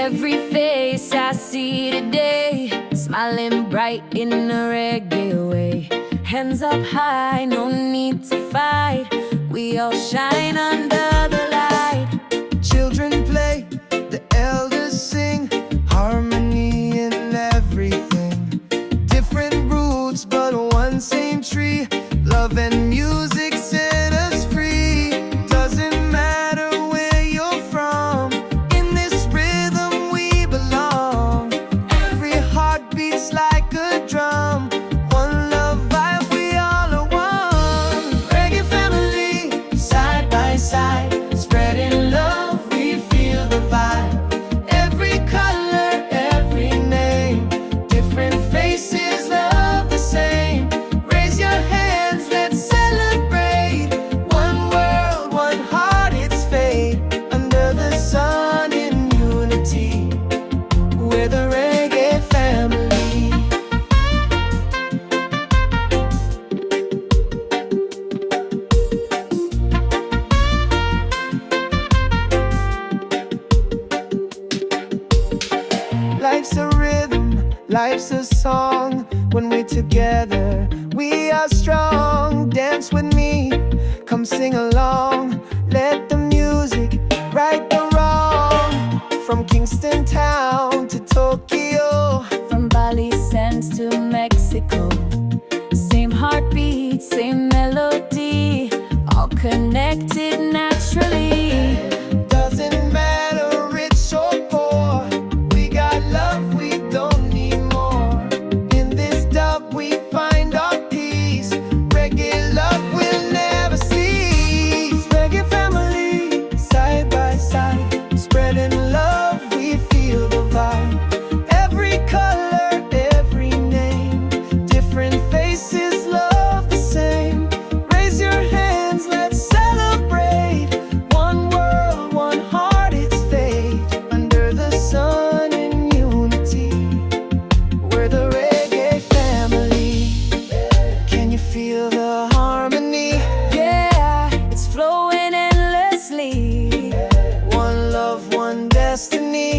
Every face I see today, smiling bright in a reggae way. Hands up high, no need to fight. We all shine under the light. Children play, the elders sing, harmony in everything. Different roots, but one same tree. Love and music set us free. Doesn't matter where you're from, in this rhythm we belong. Every heart beats like a drum. One love vibe, we all are one. Reggae family, side by side, spreading love, we feel the vibe. Every color, every name, different faces, love the same. Raise your hands, let's celebrate. One world, one heart, it's fate. Under the sun in unity, we're the reggae family. Life's a rhythm, life's a song. When we're together, we are strong. Dance with me, come sing along. Let the music right the wrong. From Kingston town to Tokyo, From Bali sands to Mexico, same heartbeat, same melody, all connected naturally. doesn't matter rich or poor. We got love, we don't need more. In this dub we find our peace. Reggae love will never cease. Reggae family, side by side, spreading love, we feel the vibe. Every color, every name, different faces, love the same. Raise your hands, let's celebrate. One world, one heart, it's fate. Under the sun in unity, we're the reggae family. Can you feel the harmony? Yeah, it's flowing endlessly. One love, one destiny.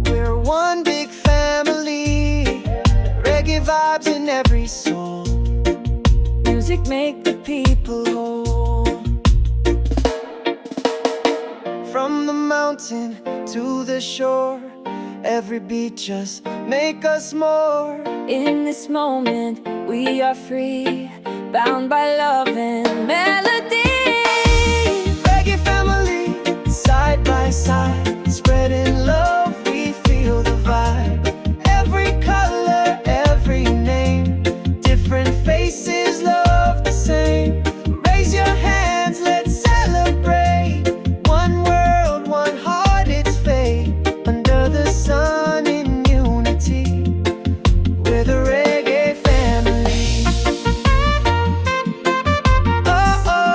We're one big family. Reggae vibes in every soul. Music make the people whole. From the mountain to the shore, every beat just make us more. In this moment, we are free, bound by love and melody. Reggae family, side by side, spreading love, we feel the vibe. Every color, every name, different faces, love the same. Raise your hands, let's celebrate. One world, one heart, it's fate. Under the sun in unity, we're the reggae family. Oh, oh.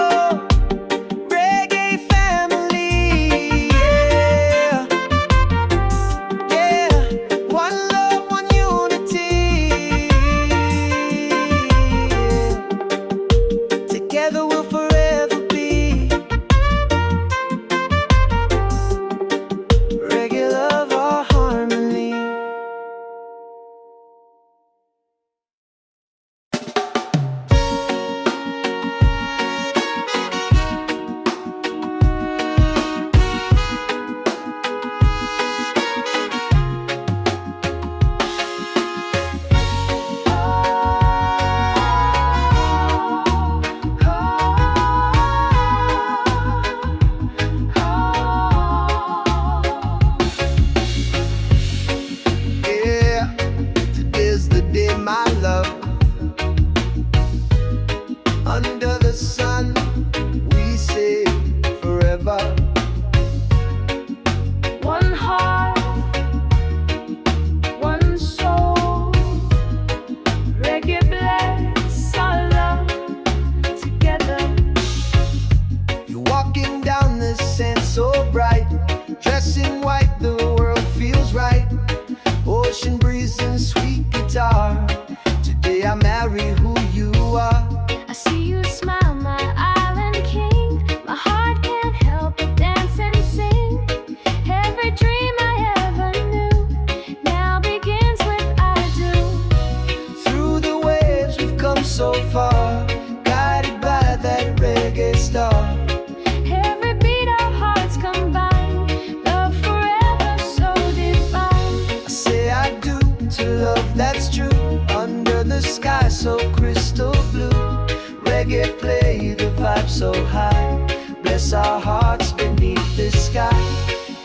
high. Bless our hearts beneath the sky.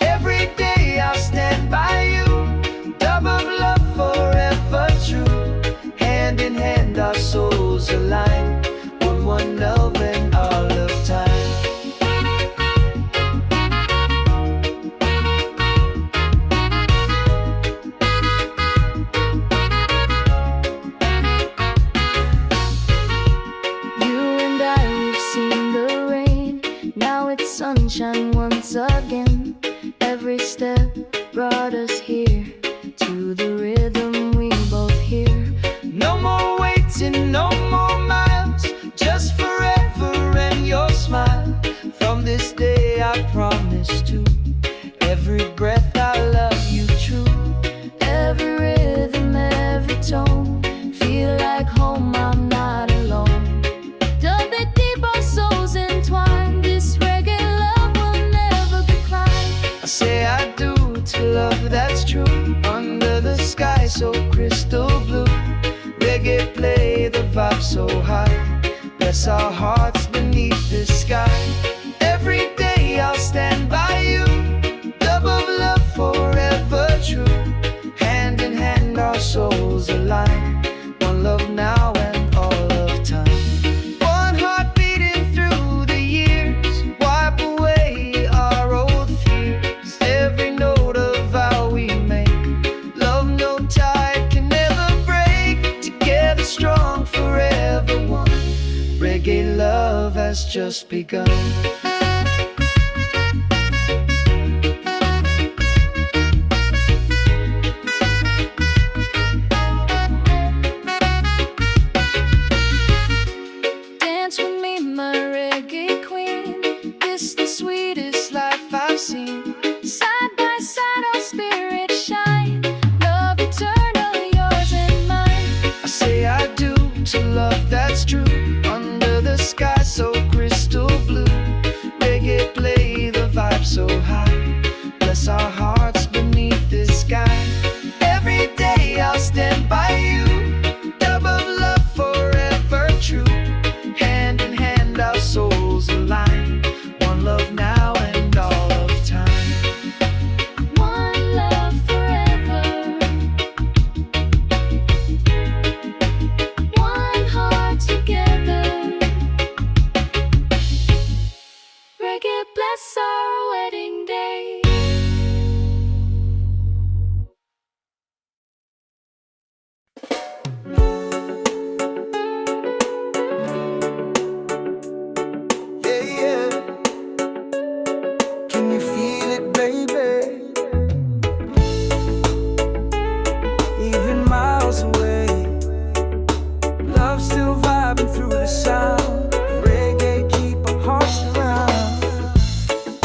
Every day I'll stand by you. Dove of love forever true. Hand in hand our souls align. One love and all of time. Sunshine once again. Every step brought us here to the rhythm we both hear. No more waiting, no more miles, just forever and your smile. From this day I promise to every breath I love you true. Every rhythm, every tone, feel like home, I'm not alone. Dub it deep, our souls entwined. This reggae love will never decline. I say I do to love that's true. Under the sky so crystal blue. Reggae play the vibe so high. Bless our hearts beneath the sky. Every day I'll stand by you. Dove of love forever true. Hand in hand our souls align. One love now and all of time. One heart beating through the years. Wipe away our old fears. Every note of vow we make. Love no tide can never break. Together strong, forever one. Reggae love has just begun. Dance with me, my reggae queen. This the sweetest life I've seen. Side by side our spirits shine. Love eternal, yours and mine. I say I do to love that's true. Under the sky so crystal blue. Reggae play the vibe so high. Bless our hearts beneath the sky. Every day I'll stand by you. Dove of love forever true. Hand in hand our souls align. One love now and all of time. One love forever. One heart together. Reggae bless our wedding day. Yeah, yeah. Can you feel it, baby? Even miles away, love still vibing through the sound. Reggae keep our hearts around.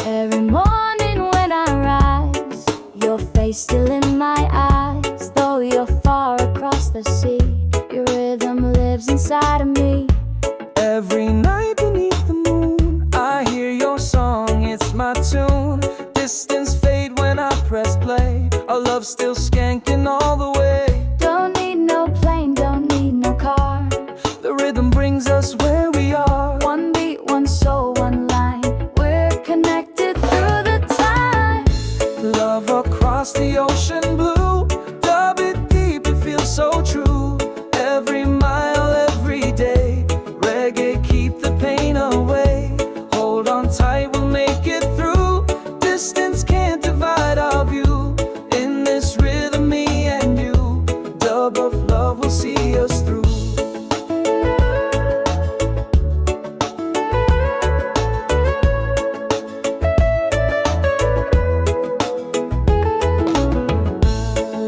Every morning when I rise, your face still in my eyes. Though you're far across the sea, your rhythm lives inside of me. Every night beneath the moon, I hear your song, it's my tune. Distance fade when I press play. Our love still skanking all the way. Don't need no plane, don't need no car. The rhythm brings us where we are. One beat, one soul, one line. We're connected through the time. Love across the ocean blue. Dub it deep, it feels so true. Every mile, every day. Reggae keep the pain away. Hold on tight, we'll make it through. Distance can't divide our view. In this rhythm, me and you. Dub of love will see us through.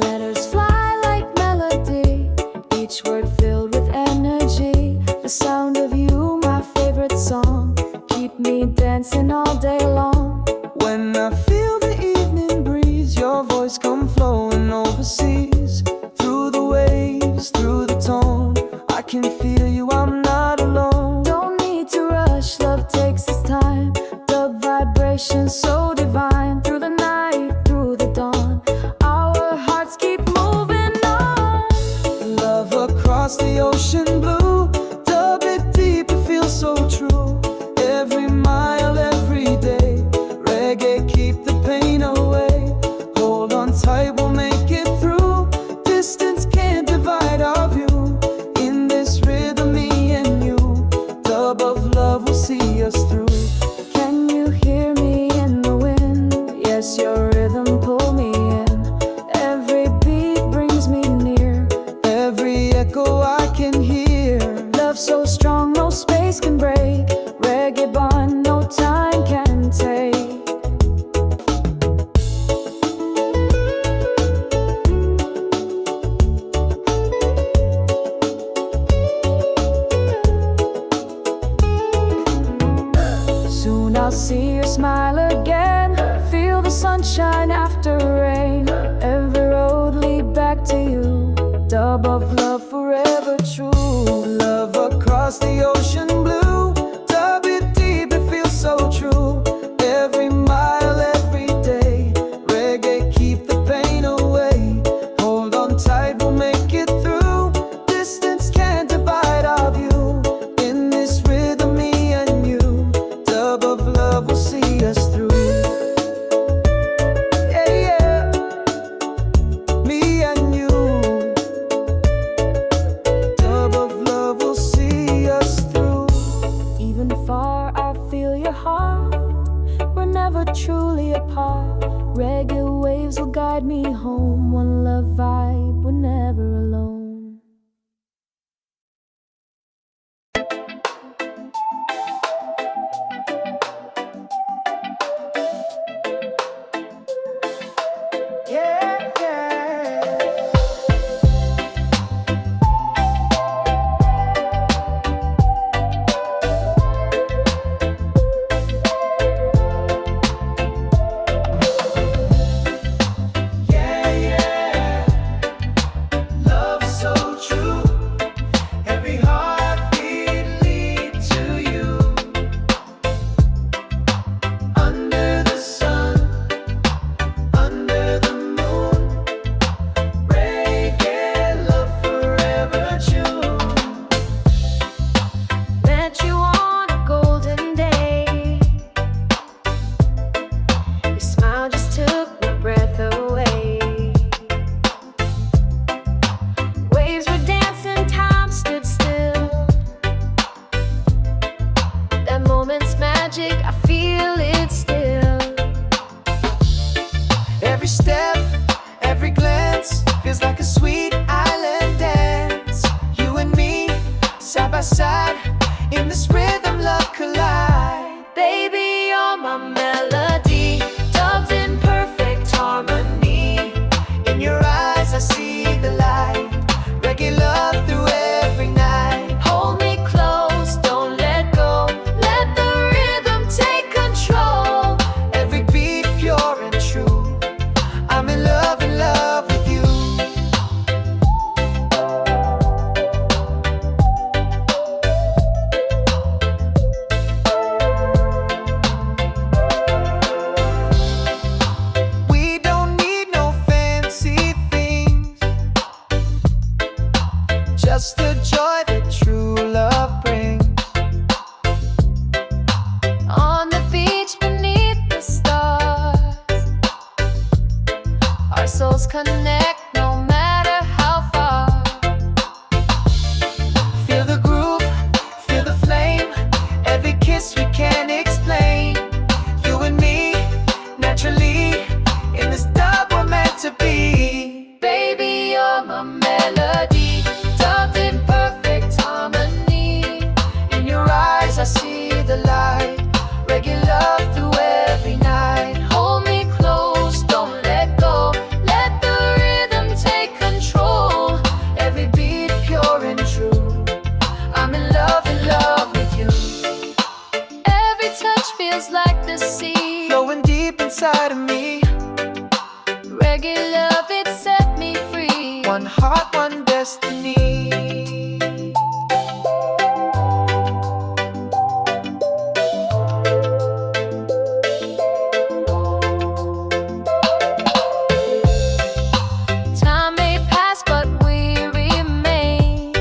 Letters fly like melody, each word filled with energy. The sound of you, my favorite song, keep me dancing all day long. When I feel the evening breeze sunshine after rain. Every road lead back to you. Dub of love forever true. Love across the ocean blue. Dub it deep, it feels so true. Every mile, every day. Reggae, keep the pain away. Hold on tight, we'll make it through. Distance can't divide our view. In this rhythm, me and you. Dub of love will see us through. Truly apart, reggae waves will guide me home. One love vibe, we're never alone. Yeah, yeah. Every step, every glance feels like a sweet island dance. You and me, side by side, in this rhythm love collide. Baby, you're my melody, dubbed in perfect harmony. In your eyes I see the light. Reggae love through every night. Hold me close, don't let go. Let the rhythm take control. Every beat pure and true. I'm in love with you. We don't need no fancy things, just the joy that true love brings. On the beach beneath the stars, our souls connect no matter how far. Feel the groove, feel the flame. Every kiss we can't explain. You and me, naturally, in this dub we're meant to be. Baby, you're my melody, dubbed in perfect harmony. In your eyes I see the light. Reggae love through every night. Hold me close, don't let go. Let the rhythm take control. Every beat pure and true. I'm in love with you. Every touch feels like the sea. Flowing deep inside of me. Reggae love, it set me free. One heart, one destiny. Time may pass, but we remain.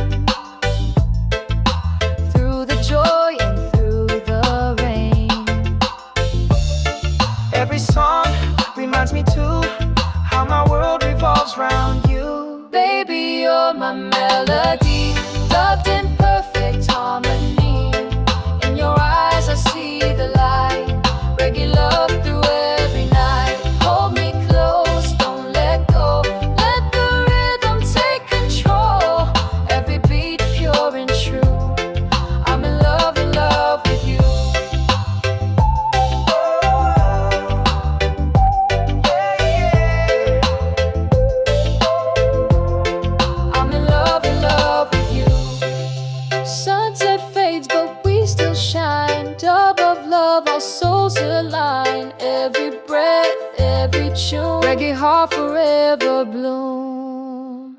Through the joy and through the rain. Every song reminds me too how my world revolves round you. Baby, you're my melody, dubbed in perfect harmony. In your eyes I see the light. Reggae love through every night. Hold me close, don't let go. Let the rhythm take control. Every beat pure and true. I'm in love with you. I'm in love with you. Sunset fade every tune. Reggae heart forever bloom.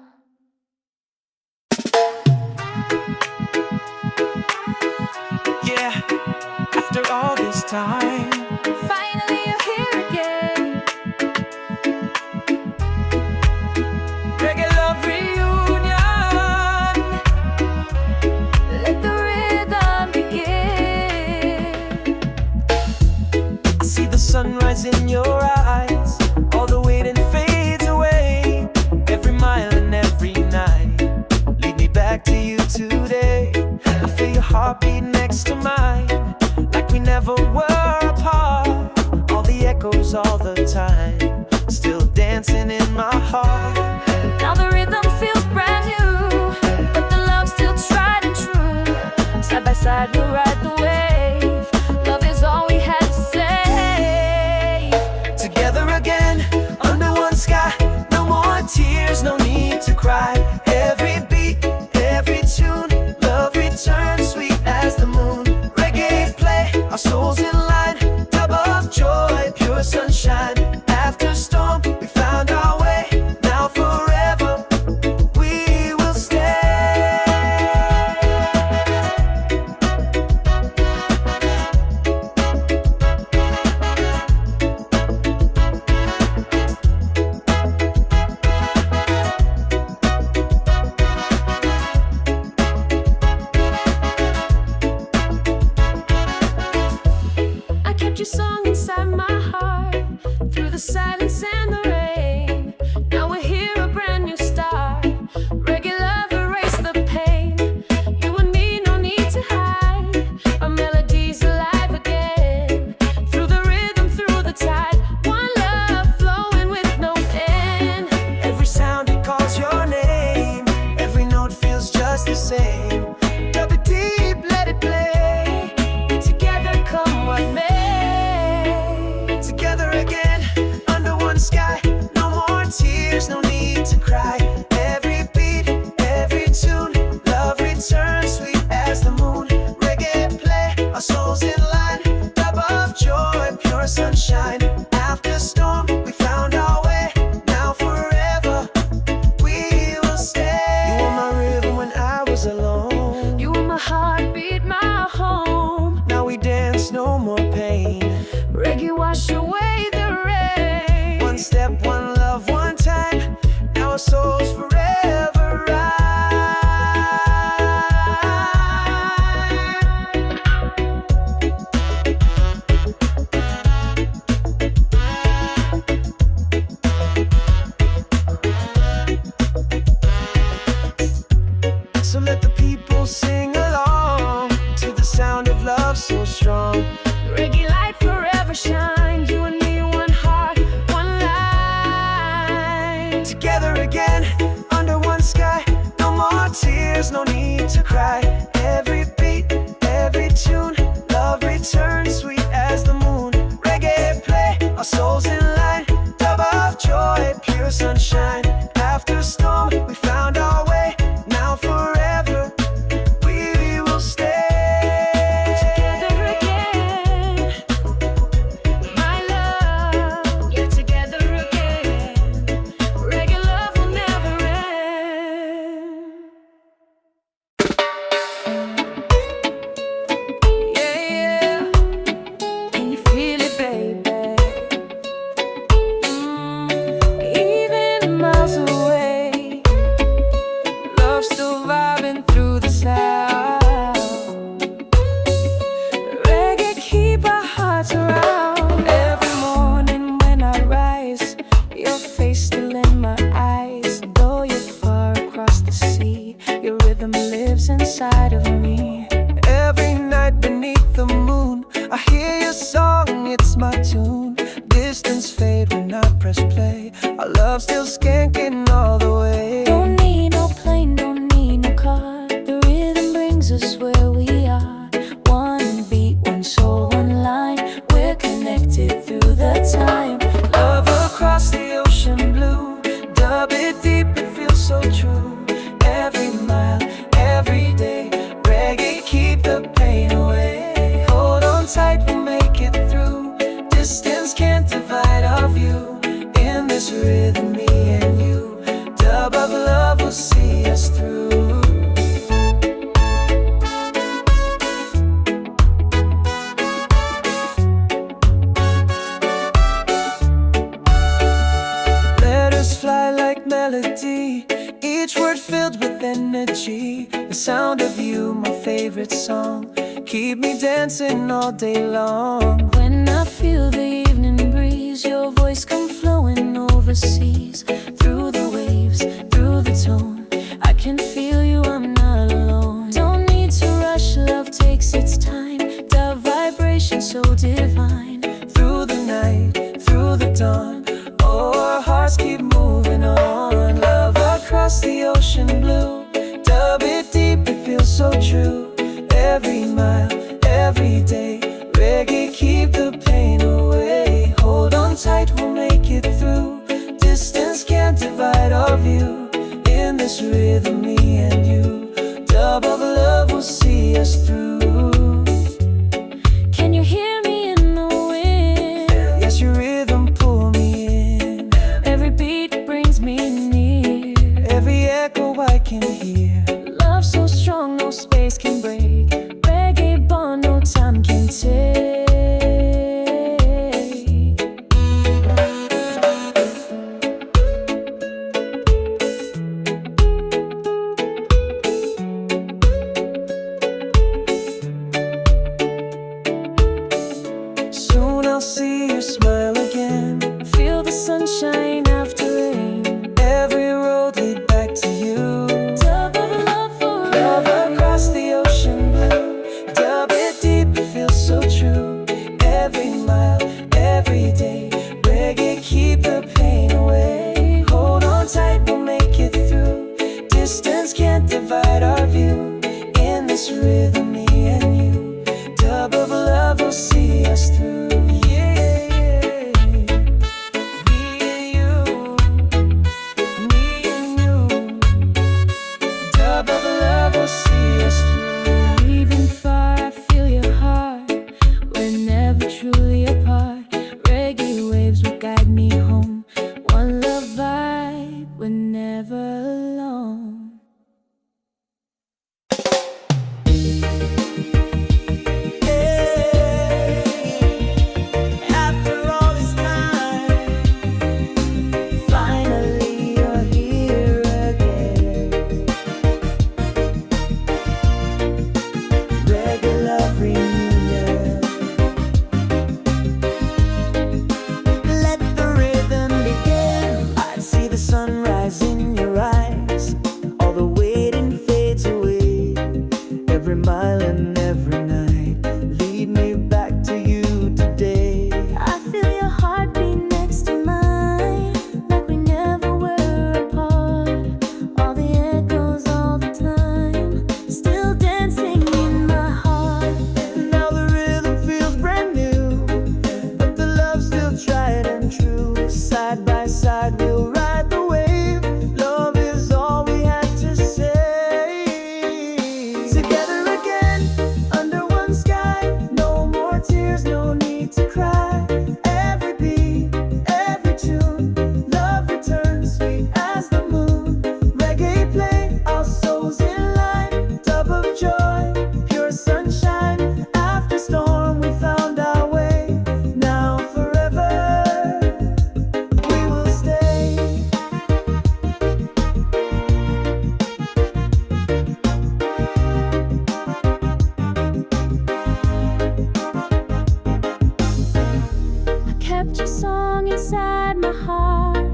Yeah, after all this time, finally you're here again. Reggae Love Reunion. Let the rhythm begin. I see the sunrise in your eyes. All the waiting fades away. Every mile and every night, lead me back to you today. I feel your heartbeat next to mine, like we never were apart. All the echoes all the time, still dancing in my heart. Now the rhythm feels brand new, but the love still tried and true. Side by side we'll ride the wave. Love is all we had to say. Together again, under one sky. No more tears, no need to cry. Every beat, every tune, love returns sweet as the moon. Reggae play, our souls in line. Dub of joy, pure sunshine. After storm, we found our way. Now forever, we will stay. I kept your song inside my heart, through the silence and the rain. Now we're here, a brand new start. Reggae love, erase the pain. You and me, no need to hide. Our melody's alive again. Through the rhythm, through the tide. One love flowing with no end. Every sound it calls your name. Every note feels just the same. Dub it deep, let it play. We together come what may. Together again, under one sky. No more tears, no need to cry. Every beat, every tune, love returns sweet as the moon. Reggae play, our souls in line. Dub of joy, pure sunshine. After storm, we found our way. Now forever, we will stay. You were my rhythm when I was alone. You were my heartbeat, my home. Now we dance, no more pain. Reggae wash away the rain. One step, one love, one time. Now our souls forever ride. So let the people sing along to the sound of love so strong. Reggae light forever shine. You and me, one heart, one line. Together again, under one sky. No more tears, no need to cry. Every beat, every tune, love returns sweet as the moon. Reggae play, our souls in line. Dub of joy, pure sunshine. After storm, we found our way. Now forever, we will stay. Together again, my love. Yeah, together again. Reggae love will never end. Yeah, yeah. Can you feel it, baby? Even miles away, love still vibing through the sound. Reggae keep our hearts around. Every morning when I rise, your face still in my eyes. Though you're far across the sea, your rhythm lives inside of me. Every night beneath the moon, I hear your song, it's my tune. Distance fade when I press play. Our love still skanking all the way. Don't need no plane, don't need no car. The rhythm brings us where we are. One beat, one soul, one line. We're connected through the time. Love across the ocean blue. Dub it deep, it feels so true. Every mile, every day. Reggae keep the pain away. Hold on tight, we'll make it through. Distance can't divide our view. this rhythm, me and you. Dub of love will see us through. Letters fly like melody, each word filled with energy. The sound of you, my favorite song, keep me dancing all day long. When I feel the evening breeze, your voice come flowing overseas. Through the waves, through the tone, I can feel you, I'm not alone. Don't need to rush, love takes its time. The vibration so divine. Through the night, through the dawn, oh, our hearts keep moving on. Love across the ocean blue, dub it deep, it feels so true. Every mile, every day, reggae keep the pain away. Hold on tight, we'll make it through. Distance can't divide our view. In this rhythm, me and you, dub of love will see us through. Can you hear me in the wind? Yes, your rhythm pull me in. Every beat brings me near. Every echo I can hear. Love so strong, no space can break. Reggae bond, no time can take. Soon I'll see you smile again. Feel the sunshine after rain. Every road lead back to you. Dub of love forever. Love across the ocean blue, dub it deep, it feels so true. Every mile, every day, reggae keep the pain away. Hold on tight, we'll make it through. Distance can't divide our view. In this rhythm, me and you, dub of love will see us through. Yeah, me and you, me and you, dub of love will see us through. Even far, I feel your heart. We're never truly apart. Reggae waves will guide me home. One love vibe, we're never alone. After all this time, finally you're here again. Reggae love reunion. Let the rhythm begin. I see the sunrise in your eyes. All the waiting fades away. Every mile and every night, lead me back to you today. I feel your heartbeat next to mine, like we never were apart. All the echoes all the time, still dancing in my heart. Now the rhythm feels brand new, but the love's still tried and true. Side by side we'll ride the wave. Love is all we had to say. Together again, under one sky. No more tears, no need to cry. Every beat, every tune, love returns sweet as the moon. Reggae play, our souls in line. Dub of joy, pure sunshine. After storm, we found our way. Now forever, we will stay. I kept your song inside my heart,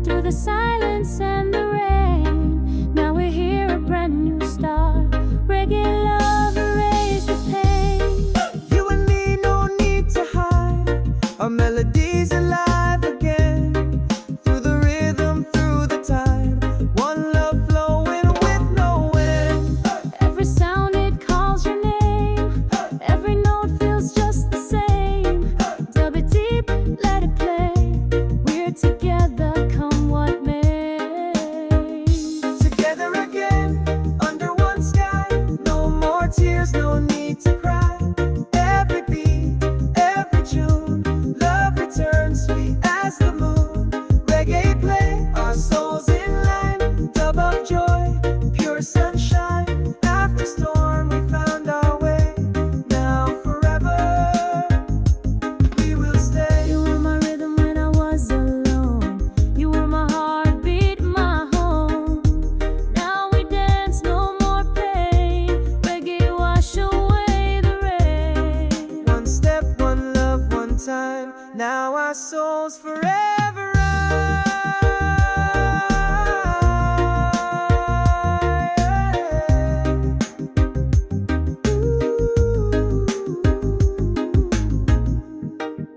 through the silence and the rain. Now we're here, a brand new start. Reggae love, erase the pain. You and me, no need to hide. Our melodies alive again. Through the rhythm, through the time. One love flowing with no end. Every sound it calls your name. Every note feels just the same. Dub it deep, let it play. We're together, come what may. never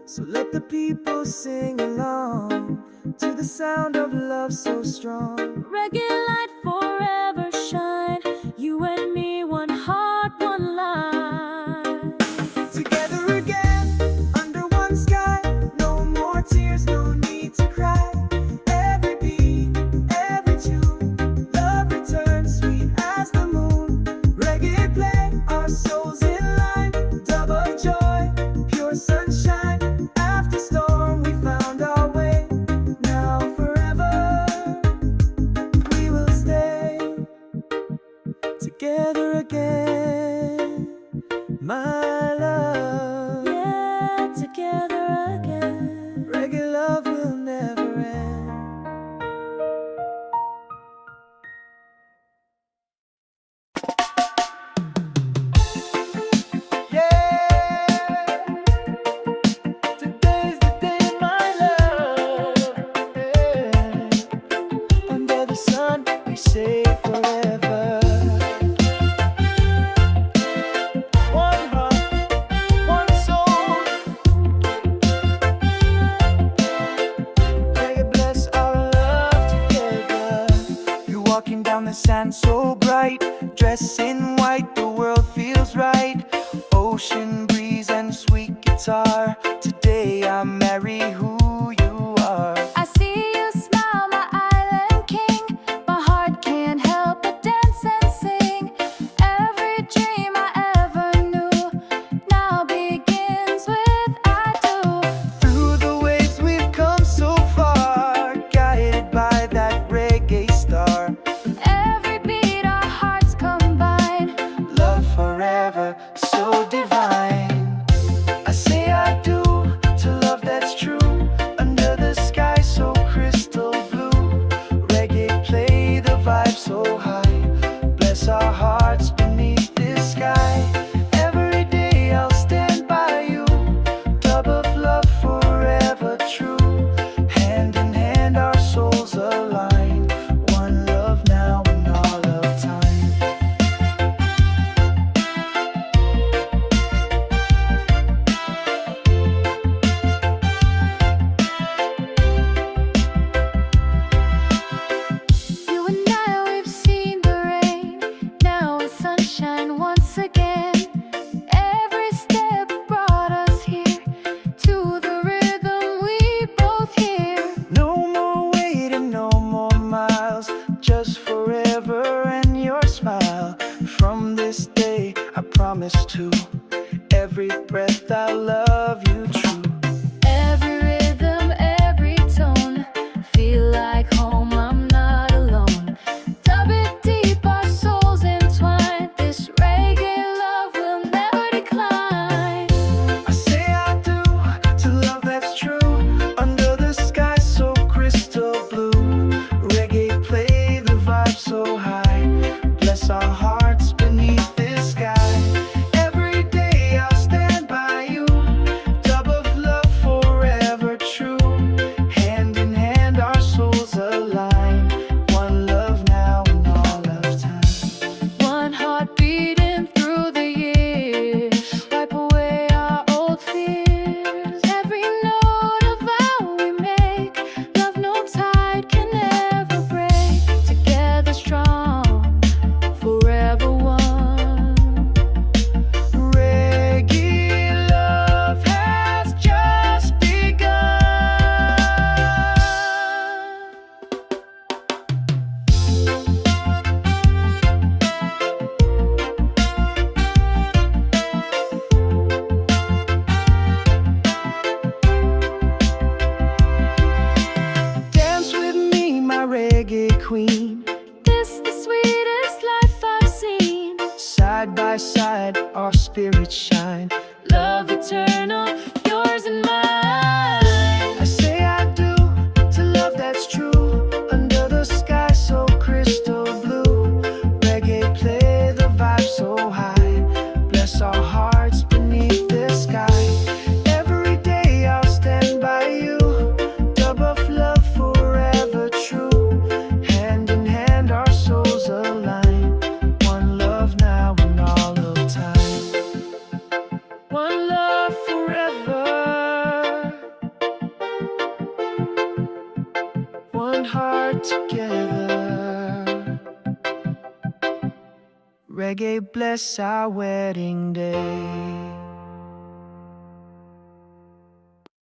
So let the people sing along to the sound of love so strong. Reggae light forever shine. You and me, one heart, one line. Together again, under one sky. No more tears, no need to cry. Every beat, every tune, love returns sweet as the moon. Reggae play, our souls in line. Dub of joy, pure sunshine. After storm, we found our way. Now forever, we will stay together again, my love. Yeah, together again. Reggae love will never end. Yeah, today's the day, my love. Yeah. Under the sun, we say forever. One heart, one soul. Reggae bless our love together. You're walking down the sand so bright, dressed in white, the world feels right. Ocean breeze and sweet guitar. Today I marry who you are. I see you smile, my island king. My heart can't help but dance and sing. Every dream I ever knew now begins with I do. Through the waves we've come so far, guided by that reggae star. Every beat our hearts combine. Love forever, so divine. I say I do to love that's true. Under the sky so crystal blue. Reggae play the vibe so high. Bless our hearts beneath this sky. Every day I'll stand by you. Dub of love forever true. Hand in hand our souls align. One love now and all of time. You and I, we've seen the rain. Now it's sunshine once again. Every step brought us here to the rhythm we both hear. No more waiting, no more miles. Just forever and your smile. From this day I promise to every breath I'll love you true. Every rhythm, every tone, feel like home, I'm not alone. Dub it deep, our souls entwine. This reggae love will never decline. I say I do to love that's true. Under the sky so crystal blue. Reggae play the vibe so high. Bless our hearts beneath this sky. Every day I'll stand by you. Dub of love forever true. Hand in hand our souls align. One love now and all of time. One heart beating through the years, wipe away our old fears. Every note of vow we make, love no tide can ever break. Together strong, forever one. Reggae love has just begun. Dance with me, my reggae queen. This the sweetest life I've seen. Side by side, our spirits shine. Love eternal, yours and mine. I say I do to love that's true. Under the sky so crystal blue. Reggae play the vibe so high. Bless our hearts beneath this sky. Every day I'll stand by you. Dub heart together. Reggae bless our wedding day.